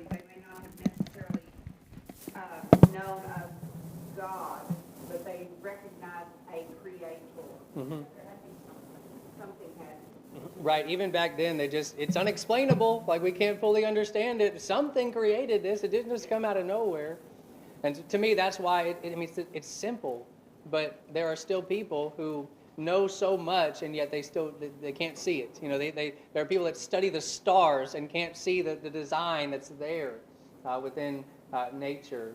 they may not have necessarily known of God, but they recognized a creator. Mm-hmm. There had to be something had. Right, even back then, it's unexplainable. Like, we can't fully understand it. Something created this. It didn't just come out of nowhere. And to me, that's why it's simple. But there are still people who know so much, and yet they can't see it. You know, there are people that study the stars and can't see the design that's there within nature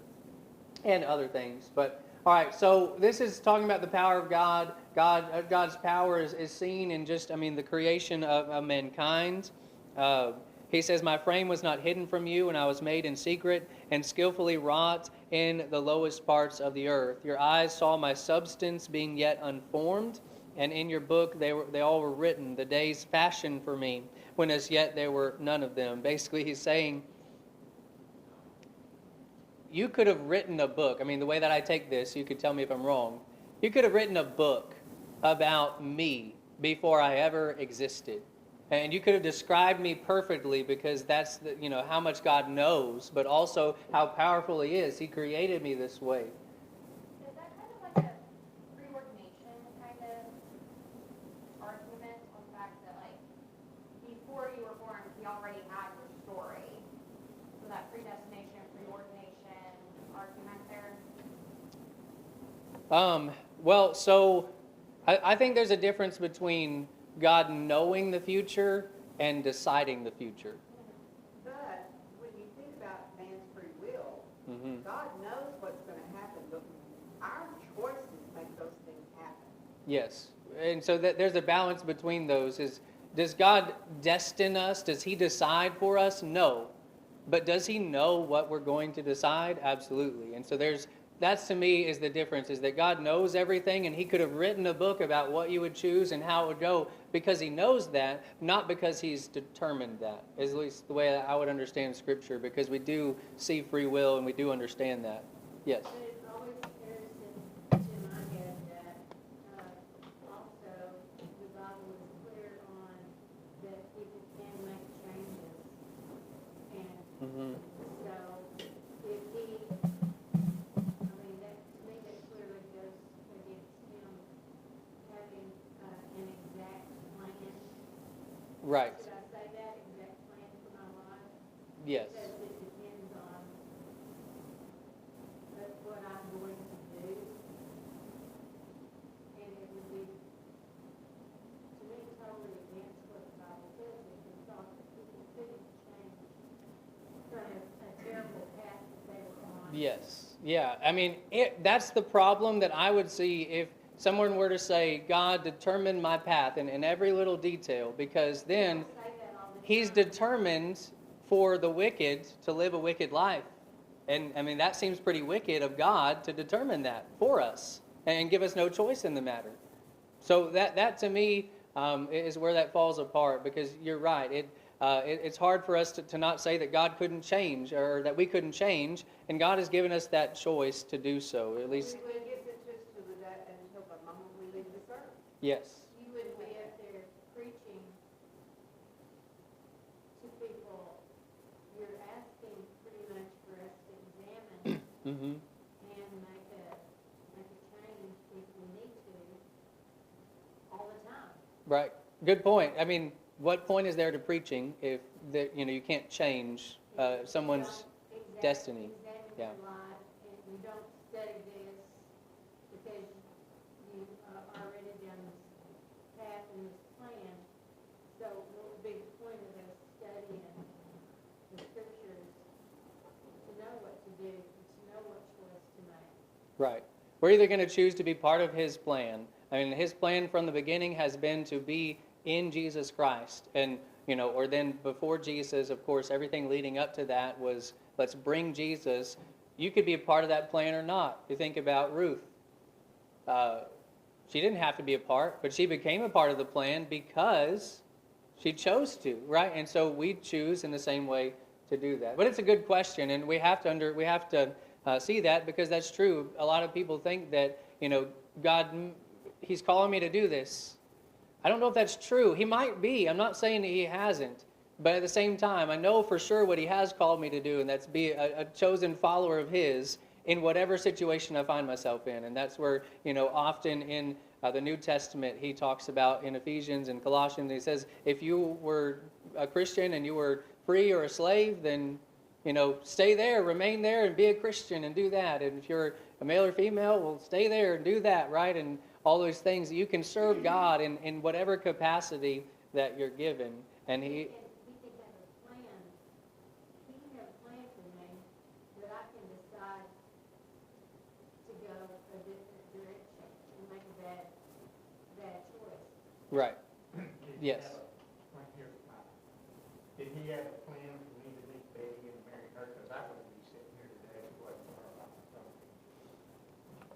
and other things. But all right, so this is talking about the power of God. God's power is seen in just, the creation of mankind. He says, "My frame was not hidden from you, and I was made in secret and skillfully wrought in the lowest parts of the earth. Your eyes saw my substance being yet unformed, and in your book they all were written, the days fashioned for me, when as yet there were none of them." Basically, he's saying, you could have written a book. The way that I take this, you could tell me if I'm wrong. You could have written a book about me before I ever existed. And you could have described me perfectly, because that's how much God knows, but also how powerful He is. He created me this way. Is that kind of like a preordination kind of argument on the fact that, like, before you were born, He already had your story? So that predestination, preordination argument there? Well, so I think there's a difference between God knowing the future and deciding the future. But when you think about man's free will, Mm-hmm. God knows what's going to happen, but our choices make those things happen. Yes. And so there's a balance between those. Does God destine us? Does He decide for us? No. But does He know what we're going to decide? Absolutely. And so that's, to me, is the difference, is that God knows everything, and He could have written a book about what you would choose and how it would go, because He knows that, not because He's determined that, is at least the way I would understand Scripture, because we do see free will and we do understand that. Yes? But it always occurs to my head that also the Bible is clear on that people can make changes. And Mm-hmm. so if he, that, to me, that clearly goes against him having an exact plan. Right. Should I say that, exact plan for my life? Yes. Because it depends on what I'm going to do. And it would be, to me, totally against what the Bible says if we thought that people couldn't change from a terrible path that they were on. Yes. Yeah. That's the problem that I would see if someone were to say, God determined my path in every little detail, because then People say that all the He's time. determined for the wicked to live a wicked life. And that seems pretty wicked of God to determine that for us and give us no choice in the matter. So that to me is where that falls apart, because you're right. It's hard for us to not say that God couldn't change, or that we couldn't change, and God has given us that choice to do so. At least, We get it just to that until the moment we leave this earth. yes. You wouldn't be up there preaching to people. You're asking pretty much for us to examine Mm-hmm. and make a change if we need to all the time. Right. Good point. What point is there to preaching if you can't change someone's destiny? Examine Yeah. your life, and you don't study this because you already done this path and this plan. So what would be the point of us studying the scriptures to know what to do, to know what choice to make? Right. We're either going to choose to be part of His plan. His plan from the beginning has been to be in Jesus Christ. And, or then before Jesus, of course, everything leading up to that was, let's bring Jesus. You could be a part of that plan or not. You think about Ruth. She didn't have to be a part, but she became a part of the plan because she chose to, right? And so we choose in the same way to do that. But it's a good question, and we have to see that, because that's true. A lot of people think that, God, He's calling me to do this. I don't know if that's true. He might be. I'm not saying that He hasn't. But at the same time, I know for sure what he has called me to do, and that's be a chosen follower of his in whatever situation I find myself in. And that's where, often in the New Testament, he talks about in Ephesians and Colossians, he says, if you were a Christian and you were free or a slave, then, stay there, remain there and be a Christian and do that. And if you're a male or female, well, stay there and do that, right? And all those things. You can serve God in whatever capacity that you're given. And he can have a plan, he can have a plan for me, that I can decide to go a different direction and make a bad choice. right. Did he Yes. have Did he have a plan for me to meet Betty and marry her? Because I wouldn't be sitting here today if it wasn't for her.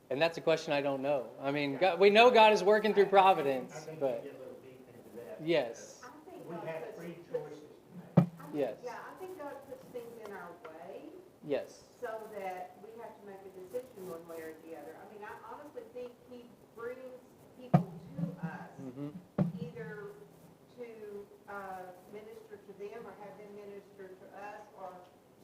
And that's a question I don't know. I mean, God, we know God is working through providence, I think but you get a little deep into that. yes, I think We God have puts- free choices to make. yes, Yeah, I think God puts things in our way yes, so that we have to make a decision one way or the other. I mean, I honestly think he brings people to us hmm either to minister to them or have them minister to us or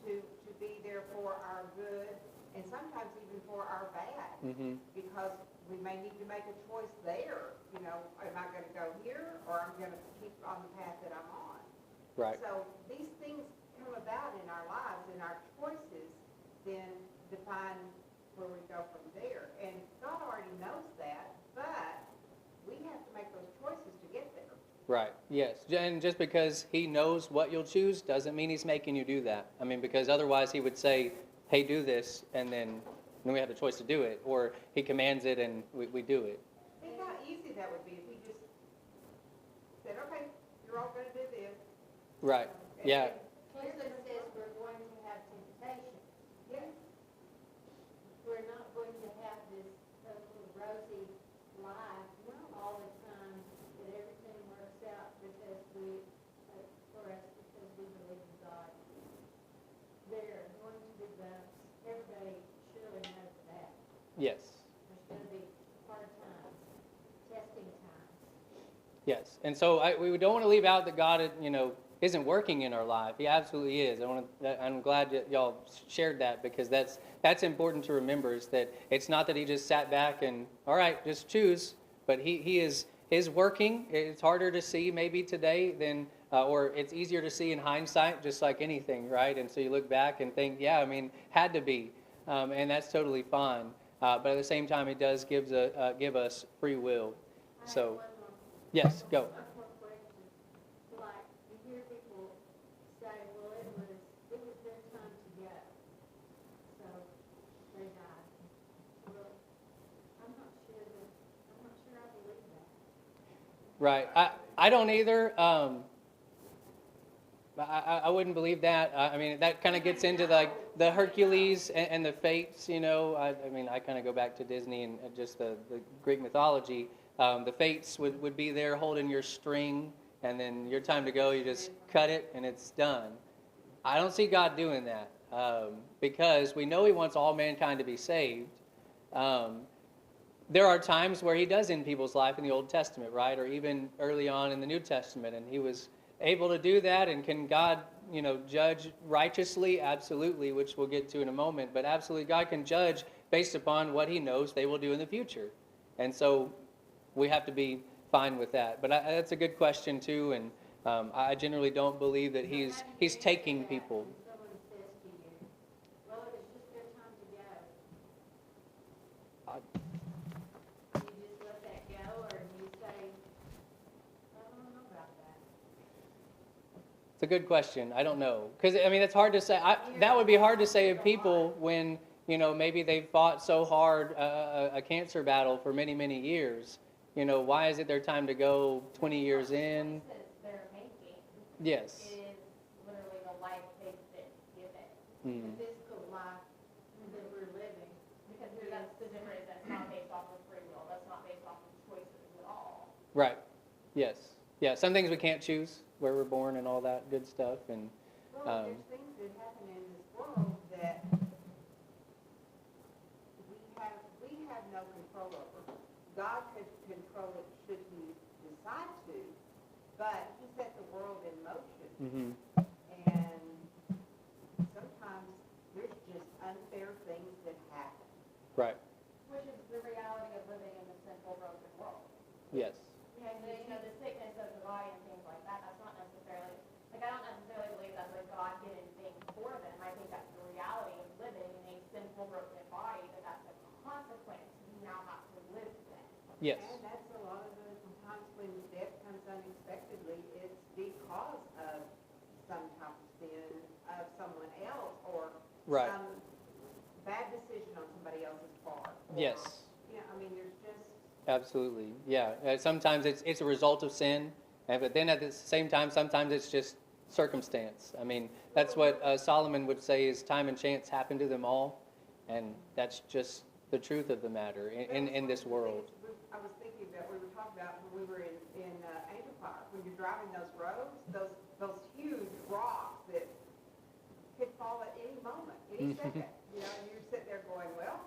to be there for our good and sometimes even for our bad hmm because we may need to make a choice there. Am I going to go here or I'm going to keep on the path that I'm on? right, So these things come about in our lives and our choices then define where we go from there. And God already knows that, but we have to make those choices to get there. right, yes. And just because he knows what you'll choose doesn't mean he's making you do that. I mean, because otherwise he would say, hey, do this, and then we have the choice to do it, or he commands it and we do it. Think how easy that would be if he just said, okay, you're all going to do this. Right, yeah, Jesus says we're going to have temptation. Yes. We're not going to have this little rosy life all the time, that everything works out because for us, because we believe in God. There are going to be bumps. Everybody surely knows that. yes. There's going to be hard times, testing times. Yes, and so we don't want to leave out that God, isn't working in our life. He absolutely is. I'm glad that y'all shared that because that's important to remember. Is that it's not that he just sat back and all right, just choose, but he is working. It's harder to see maybe today than, or it's easier to see in hindsight, just like anything, right? And so you look back and think, yeah, I mean, had to be, and that's totally fine. But at the same time, he does give us free will. I have So, one more yes, go. One more question. Like, you hear people say, well, it was their time to go, so they died. Well, I'm not sure I believe that. Right. I don't either. I wouldn't believe that. I mean, that kind of gets into the Hercules and the fates, I mean, I kind of go back to Disney and just the Greek mythology. The fates would be there holding your string, and then your time to go, you just cut it, and it's done. I don't see God doing that because we know he wants all mankind to be saved. There are times where he does end people's life in the Old Testament, right? Or even early on in the New Testament, and he was able to do that. And can God, judge righteously? Absolutely, which we'll get to in a moment. But absolutely, God can judge based upon what he knows they will do in the future. And so we have to be fine with that. But that's a good question, too. And I generally don't believe that he's taking people. When someone says to you, well, it was just their time to go. You just let that go, or you say, I don't know about that. It's a good question. I don't know. Because, I mean, it's hard to say. That would be hard to say of people when, maybe they've fought so hard a cancer battle for many, many years. Why is it their time to go 20 years in? Choices they're making Yes. is literally the life they've been given. Mm. The physical life that we're living. Because that's the difference, that's not based off of free will, that's not based off of choices at all. Right. Yes. Yeah, some things we can't choose, where we're born and all that good stuff. And Well, there's things that happen in this world that we have no control over. God could control it should he decide to, but he set the world in motion. Mm-hmm. And sometimes there's just unfair things that happen. Right. Which is the reality of living in the sinful, broken world. Yes. And the sickness of the body and things like that, that's not necessarily, like, I don't necessarily believe that's a God-given thing for them. I think that's the reality of living in a sinful, broken body, but that's a consequence you now have to live with. Yes. And that's a lot of the times when death comes unexpectedly, it's because of some type of sin of someone else or Right. some bad decision on somebody else's part. Or, Yes. You know, I mean, there's just, Absolutely. Yeah. Sometimes it's a result of sin, but then at the same time, sometimes it's just circumstance. I mean, that's what Solomon would say is time and chance happen to them all, and that's just the truth of the matter in this world. I was thinking that we were talking about when we were in Angel Fire, when you're driving those roads, those huge rocks that could fall at any moment, any second. You know, and you're sitting there going, well,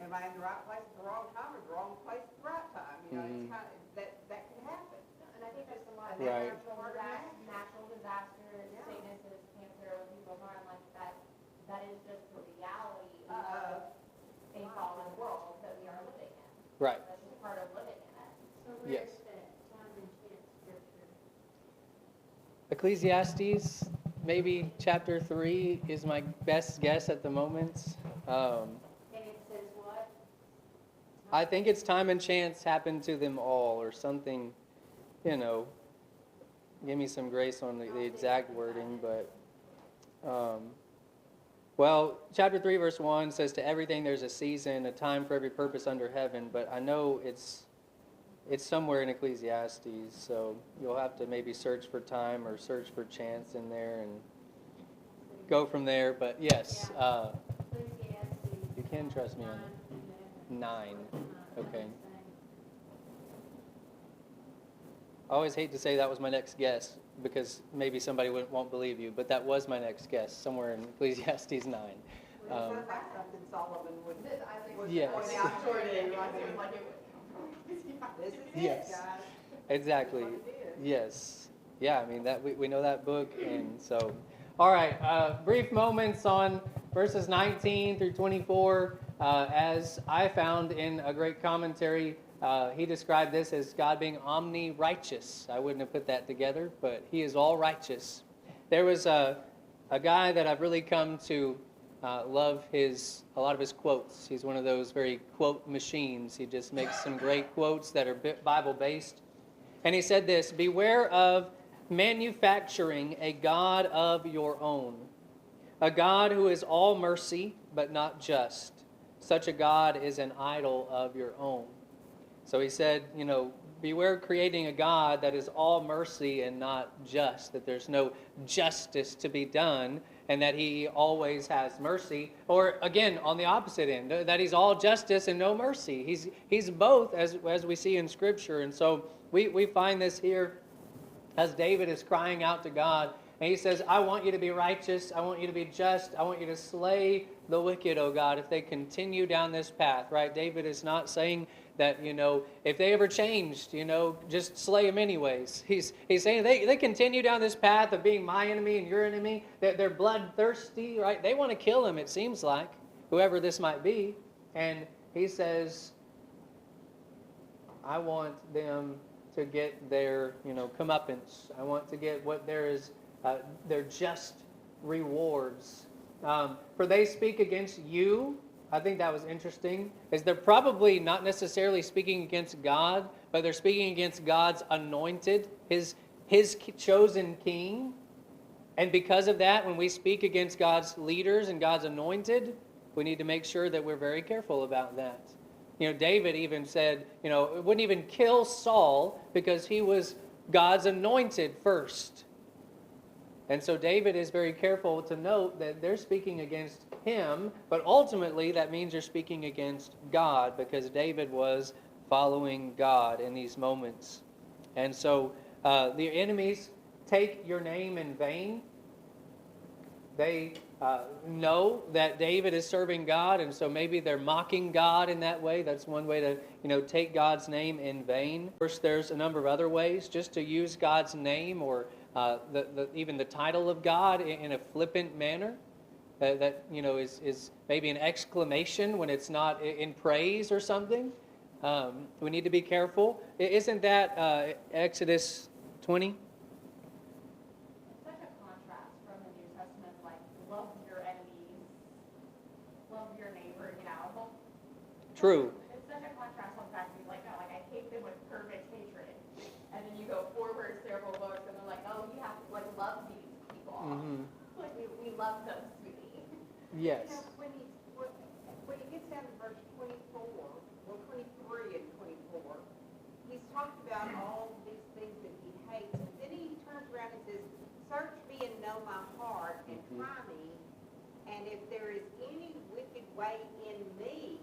am I in the right place at the wrong time or the wrong place at the right time? You know, it's kind of, that can happen. And I think there's a lot of Right. natural disasters, sicknesses, cancer, when people harm like that. That is just the reality of a fallen world that we are living in. Right. That's just part of living in it. So Yes. where's that time and chance scripture? Ecclesiastes, maybe chapter 3 is my best guess at the moment. And it says what? I think it's time and chance happened to them all or something, you know. Give me some grace on the exact wording, but, well, chapter 3, verse 1 says, to everything there's a season, a time for every purpose under heaven, but I know it's somewhere in Ecclesiastes, so you'll have to maybe search for time or search for chance in there and go from there, but yes, Ecclesiastes. you can trust me on 9. Okay. I always hate to say that was my next guess because maybe somebody won't believe you, but that was my next guess, somewhere in Ecclesiastes 9. Well, it sounds like something Solomon would Yes. point out toward you. This is it, Yes. guys. Exactly. This is what it is. Yes. Yeah, I mean, that we know that book, and so. All right, brief moments on verses 19 through 24. As I found in a great commentary, he described this as God being omni-righteous. I wouldn't have put that together, but he is all righteous. There was a guy that I've really come to love a lot of his quotes. He's one of those very quote machines. He just makes some great quotes that are Bible-based. And he said this, beware of manufacturing a God of your own, a God who is all mercy but not just. Such a God is an idol of your own. So he said, beware creating a God that is all mercy and not just, that there's no justice to be done, and that he always has mercy. Or again, on the opposite end, that he's all justice and no mercy. He's both, as we see in Scripture. And so we find this here as David is crying out to God. And he says, I want you to be righteous. I want you to be just. I want you to slay the wicked, O God, if they continue down this path, right? David is not saying that, if they ever changed, just slay them anyways. He's saying they continue down this path of being my enemy and your enemy. They're bloodthirsty, right? They want to kill him, it seems like, whoever this might be. And he says, I want them to get their, comeuppance. I want to get what there is, their just rewards. For they speak against you. I think that was interesting, is they're probably not necessarily speaking against God, but they're speaking against God's anointed, his chosen king. And because of that, when we speak against God's leaders and God's anointed, we need to make sure that we're very careful about that. David even said, wouldn't even kill Saul because he was God's anointed first. And so David is very careful to note that they're speaking against him, but ultimately that means you're speaking against God because David was following God in these moments. And so the enemies take your name in vain. They know that David is serving God, and so maybe they're mocking God in that way. That's one way to, take God's name in vain. Of course, there's a number of other ways just to use God's name or even the title of God in a flippant manner. That is maybe an exclamation when it's not in praise or something. We need to be careful. Isn't that Exodus 20? It's such a contrast from the New Testament, like, love your enemies, love your neighbor, you know? True. It's such a contrast on fact, he's like, no, like, I hate them with perfect hatred. And then you go forward several books, and they're like, oh, you have to, like, love these people. Mm-hmm. Like, we love them, sweetie. Yes. You know, when he gets down to verse 24, well, 23 and 24, he's talked about all these things that he hates, and then he turns around and says, search me and know my heart, and try me, and if there is any wicked way in me,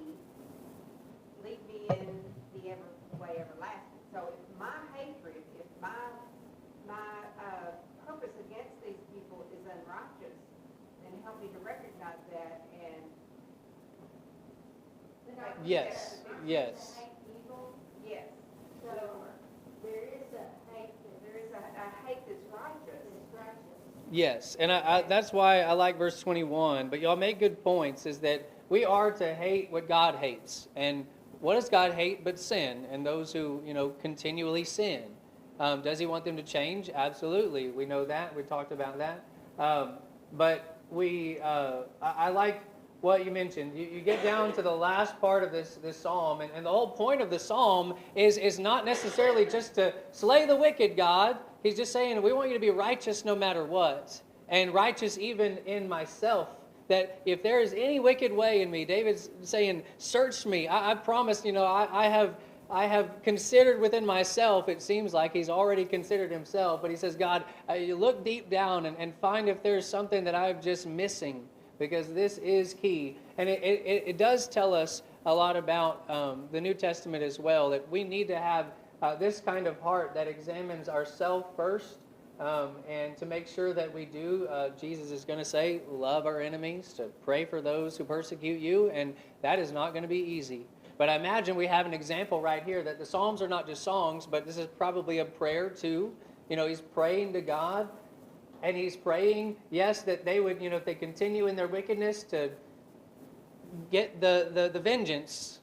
lead me in the way everlasting. So if my hatred, if my purpose against these people is unrighteous, then help me to recognize that and Yes. Yes. Hate evil, yes. so there is a hate There is a hate that's righteous. that's righteous. Yes, and that's why I like verse 21. But y'all make good points. Is that we are to hate what God hates, and what does God hate but sin? And those who continually sin. Does He want them to change? Absolutely. We know that. We talked about that. But I like what you mentioned. You get down to the last part of this psalm, and the whole point of the psalm is not necessarily just to slay the wicked, God. He's just saying, we want you to be righteous no matter what, and righteous even in myself. That if there is any wicked way in me, David's saying, search me. I promise, I have considered within myself. It seems like he's already considered himself, but he says, God, you look deep down and find if there's something that I'm just missing, because this is key. And it does tell us a lot about the New Testament as well, that we need to have this kind of heart that examines ourselves first, and to make sure that we do. Jesus is going to say, love our enemies, to pray for those who persecute you, and that is not going to be easy. But I imagine we have an example right here that the Psalms are not just songs, but this is probably a prayer too. He's praying to God, and he's praying, yes, that they would, if they continue in their wickedness, to get the vengeance.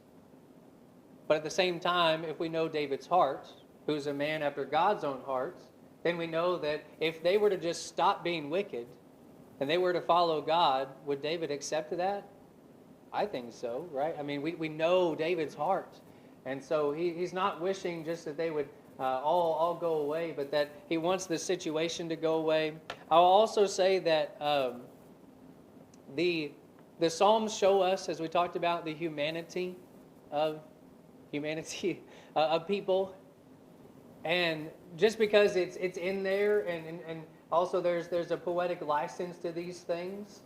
But at the same time, if we know David's heart, who's a man after God's own heart, then we know that if they were to just stop being wicked and they were to follow God, would David accept that? I think so, right? I mean, we know David's heart. And so he's not wishing just that they would all go away, but that he wants the situation to go away. I'll also say that the Psalms show us, as we talked about, the humanity of people. And just because it's in there, and also there's a poetic license to these things,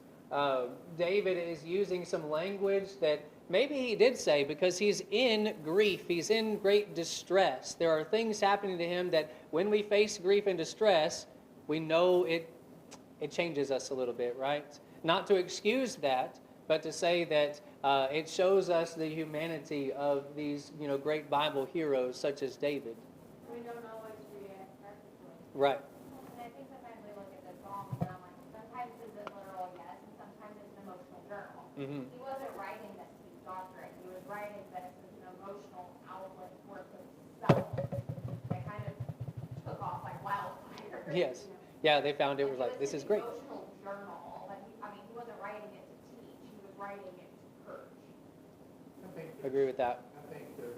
David is using some language that maybe he did say because he's in grief. He's in great distress. There are things happening to him that when we face grief and distress, we know it changes us a little bit, right? Not to excuse that, but to say that it shows us the humanity of these great Bible heroes such as David. We don't always react perfectly. Right. And I think sometimes we look at the Psalms and I'm like, sometimes it's a literal yes, and sometimes it's an emotional journal. Mm-hmm. He wasn't writing this to teach doctrine. He was writing this as an emotional outlet for himself that kind of took off like wildfire. Yes. Yeah, they found it was like, this is great. Emotional journal. Like, he wasn't writing it to teach. He was writing it to purge. I think Agree with that. I think we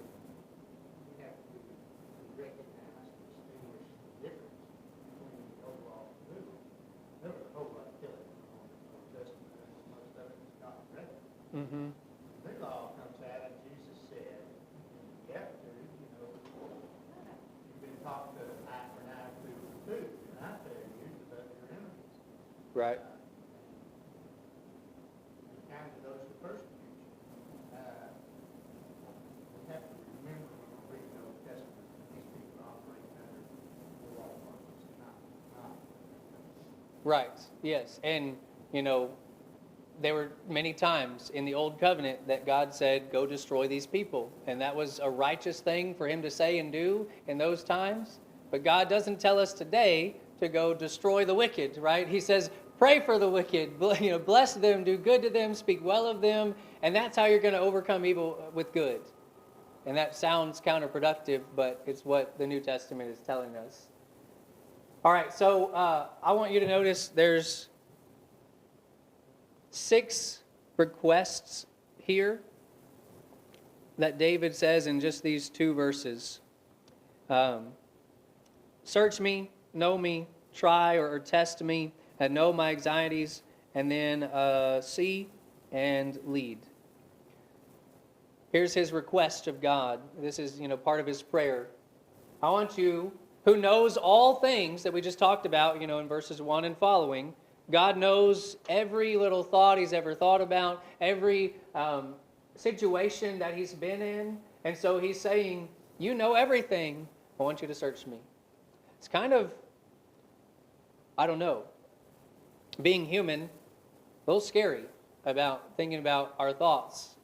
have to recognize and distinguish the difference between the overall movement. There was a whole lot of killing in the Old Testament, and most of it was not written. Mm-hmm. The new law comes out, and Jesus said, you have to, you've been taught to eye for an eye, tooth for tooth, and I tell you to love your enemies. Right. Be kind to those who persecute you. We have to remember when we read the Old Testament, that these people operate under the law of Moses, not. Right. Yes. And, there were many times in the Old Covenant that God said, go destroy these people. And that was a righteous thing for him to say and do in those times. But God doesn't tell us today to go destroy the wicked, right? He says, pray for the wicked, bless them, do good to them, speak well of them, and that's how you're going to overcome evil with good. And that sounds counterproductive, but it's what the New Testament is telling us. All right, so I want you to notice there's 6 requests here that David says in just these 2 verses. Search me, know me, try or test me, and know my anxieties, and then see and lead. Here's his request of God. This is, part of his prayer. I want you, who knows all things that we just talked about, in verses 1 and following. God knows every little thought he's ever thought about, every situation that he's been in. And so he's saying, you know everything. I want you to search me. It's kind of, I don't know, being human, a little scary about thinking about our thoughts.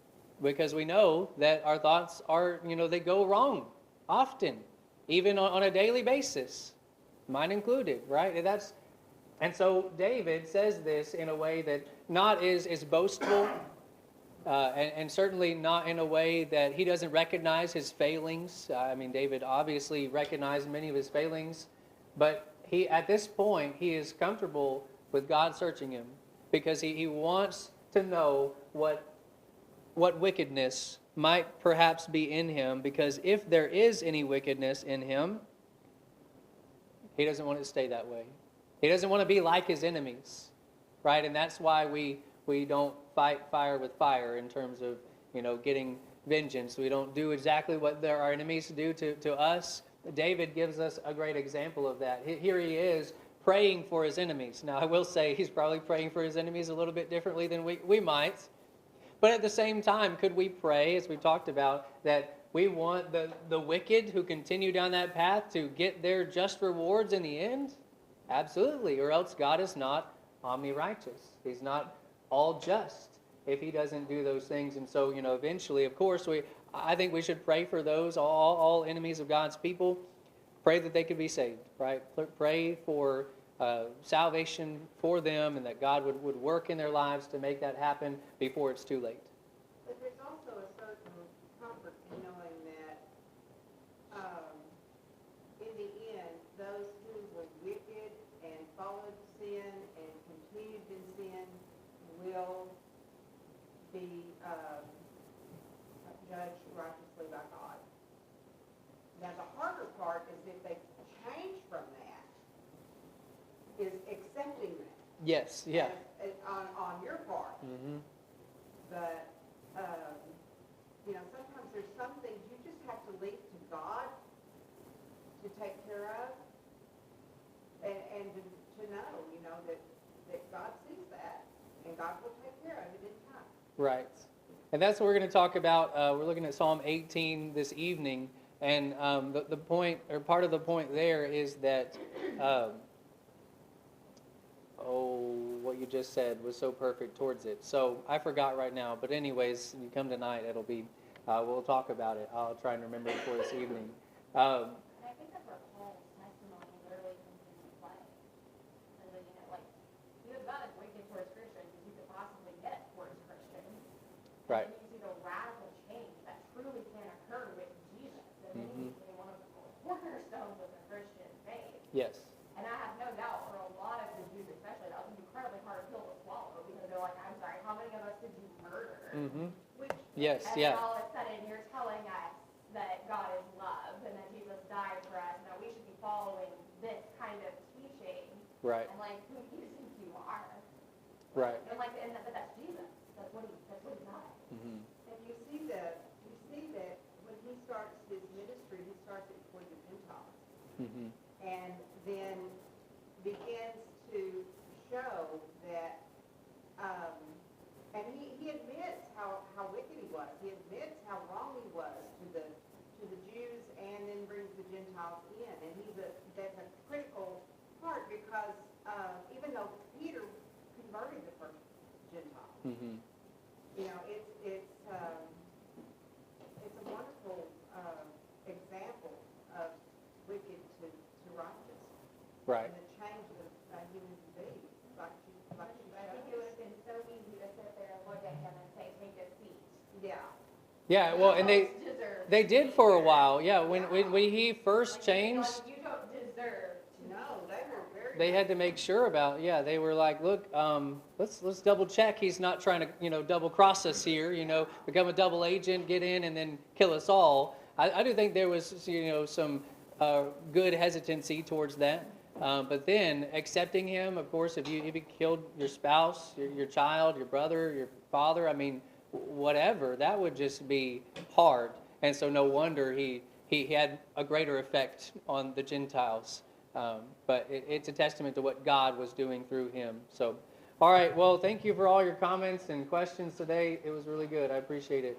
Because we know that our thoughts are, they go wrong often, even on a daily basis, mine included, right? And so David says this in a way that not is boastful, and certainly not in a way that he doesn't recognize his failings. David obviously recognized many of his failings, but at this point, he is comfortable with God searching him because he wants to know what wickedness might perhaps be in him, because if there is any wickedness in him, he doesn't want it to stay that way. He doesn't want to be like his enemies, right? And that's why we don't fight fire with fire in terms of, getting vengeance. We don't do exactly what our enemies do to us. David gives us a great example of that. Here he is praying for his enemies. Now, I will say he's probably praying for his enemies a little bit differently than we might. But at the same time, could we pray, as we talked about, that we want the wicked who continue down that path to get their just rewards in the end? Absolutely, or else God is not omni-righteous. He's not all just if he doesn't do those things. And so, eventually, of course, I think we should pray for those, all enemies of God's people. Pray that they could be saved, right? Pray for salvation for them, and that God would work in their lives to make that happen before it's too late. But there's also a certain comfort in knowing that in the end, those who were wicked and followed sin and continued in sin will be judged righteously by God. Now, the harder part is if they change from that, is accepting that. Yes, yeah. On your part. Mm-hmm. But, sometimes there's some things you just have to leave to God to take care of, and to know, that God sees that, and God will take care of it in time. Right. And that's what we're going to talk about. We're looking at Psalm 18 this evening. And the point, or part of the point there is that, what you just said was so perfect towards it. So I forgot right now. But anyways, you come tonight, it'll be, we'll talk about it. I'll try and remember it for this evening. And I think that's where Paul's testimony literally comes into play. And then, you have not as wicked towards Christians as you could possibly get towards Christians. Right. And then you see the radical change that truly can occur with Jesus. And then Mm-hmm. he's one of the cornerstones of the Christian faith. Yes. And I have no doubt for a lot of the Jews especially, that was an incredibly hard pill to swallow, because they're like, I'm sorry, how many of us did you murder? Mm-hmm. Which, Yes, and yeah. all of a sudden you're telling us that God is love and that Jesus died for us and that we should be following this kind of teaching. Right. And who do you think you are? Right. And but that's Jesus. That's what he died. Mm-hmm. And you see that when he starts his ministry, he starts it for the Gentiles. Mm-hmm. And then begins to show that, and he admits how wicked he was. He admits how wrong he was to the Jews, and then brings the Gentiles in. And that's a critical part, because even though Peter converted the first Gentile, Mm-hmm. it's a wonderful example of wicked to righteous. Right. And the change Yeah, well, and You don't deserve they to did be for a here. while. Yeah, when he first Like, they'd be changed, like, you don't deserve to No, they were very. they had to make sure about, yeah, they were like, look, let's double check he's not trying to, double cross us here, become a double agent, get in and then kill us all. I do think there was, some good hesitancy towards that. But then accepting him, of course, if you killed your spouse, your child, your brother, your father, I mean, whatever, that would just be hard. And so no wonder he had a greater effect on the Gentiles. But it's a testament to what God was doing through him. So, all right, well, thank you for all your comments and questions today. It was really good. I appreciate it.